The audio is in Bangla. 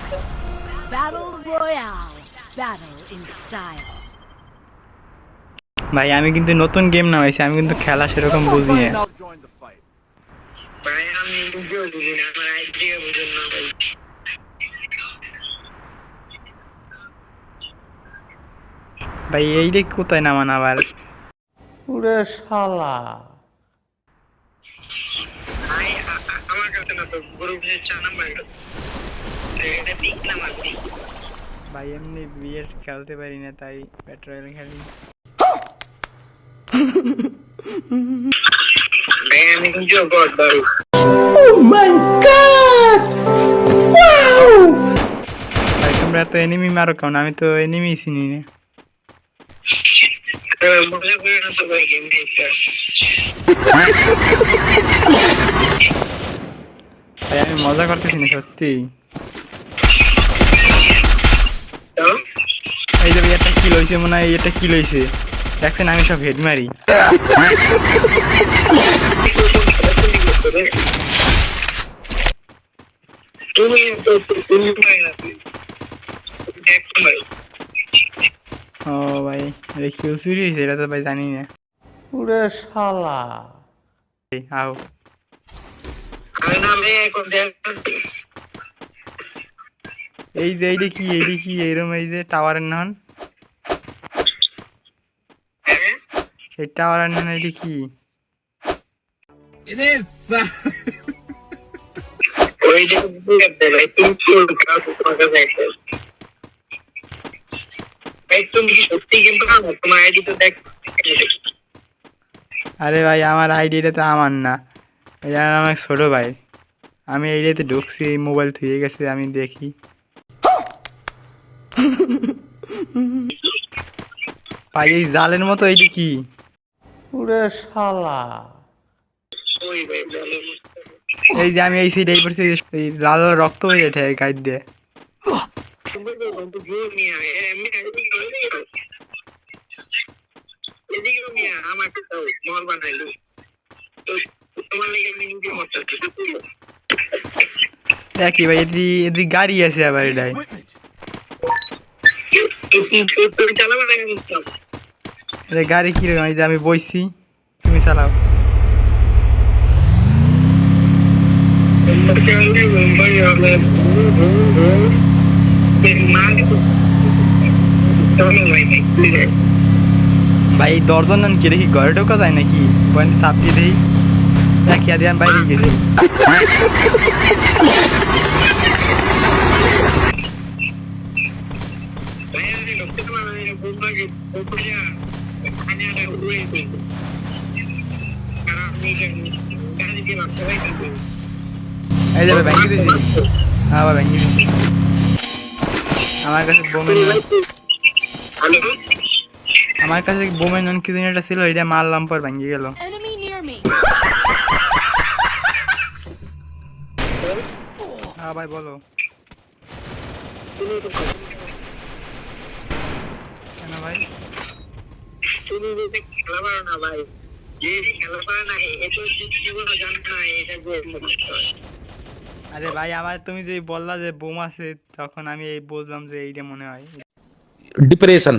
Battle Royale. Battle in style. ভাই আমি কিন্তু নতুন গেম নামাইছি, আমি কিন্তু খেলা সেরকম বুঝি না। ভাই আমি বুঝেও বুঝি না, আমার আইডিয়া বুঝেন না ভাই। ভাই এই রে কোথায় নামান আবার? ওরে শালা, ভাই আমার কাছে না তো গ্রুপে 4 নাম্বার এটা ঠিক নাম্বার ঠিক। ভাই এমনি বিএস খেলতে পারি না, তাই পেট্রোল খেলি। ভাই আমি কিন্তু গড ভাই। ভাই তোমরা তো এনিমি মারো কেন? আমি তো এনিমি চিনি না। মজা করে না তো ভাই গেম খেলতে। ভাই আমি মজা করতেছি না সত্যি। তো এই যে এটা কি লইছে, মনে হয় এটা কি লইছে দেখছেন, আমি সব হেড মারি। তুমি তো তুমি ভাই না দেখো ভাই। ও ভাই এটা কি চুরি হয়েছে? এটা তো ভাই জানি না। ওরে শালা, এই, আও আমি না ভাই এখন দেখো। এই যে এইটা কি, এইটা কি এরম? এই যে টাওয়ারের নাম, এই টাওয়ারের নাম এইটা কি? ওই যে বুঝতে ভাই তুমি কোন কাজ করতে যাইছো? ভাই তুমি কি সত্যি গেম খেলো? তোমার আইডি তো দেখ। আরে ভাই আমার আইডিটা তো আমার না, এটা আমার ছোট ভাই। আমি এইটাতে ঢুকছি, এই মোবাইল থুয়ে গেছে, আমি দেখি। ভাই এই জালের মতো এইটা কি? ওরে শালা, ওই ভাই বলো। এই যে আমি এই সিট এই পড়ছি, এই লাল লাল রক্ত হয়ে ওঠে গাইড দিয়ে। তুমি তো বন্ধু ভিউ নিয়ে এমনি আইডি করে দিও। এদিকে নিয়ে আমার কাছে মল বানাইলো। তো তোমার লাগি আমি নিজে করতেছি। দেখি ভাই এদি এদি গাড়ি আছে আবার এটাই। তুমি চালাবে না কেন? এটা গাড়ি কিরকম? এই যে আমি বইছি, তুমি চালাও। ভাই এই দর্জন কি দেখি ঘরে ঢোকা যায় নাকি? পয়েন্ট চাপ দিয়ে দেই, দেখিয়া দিয়ে আমি বাইরে গেছি। এই যাবে ভেঙে দিয়েছি, আবার ভেঙে দিয়েছি। আমার কাছে বোমের আমার কাছে বোমের নন কি একটা ছিল, এটা মারলাম পর ভেঙে গেল। Enemy near me. হ্যাঁ ভাই বলো। কেন ভাই? তুমি যদি খেলা পারো না ভাই, যে খেলা পারে না এটা জীবনে জানে না এটা যে আরে ভাই আমার তুমি যে বললা যে বোম আছে, তখন আমি এই বুঝলাম যে এইটা মনে হয় डिप्रेशन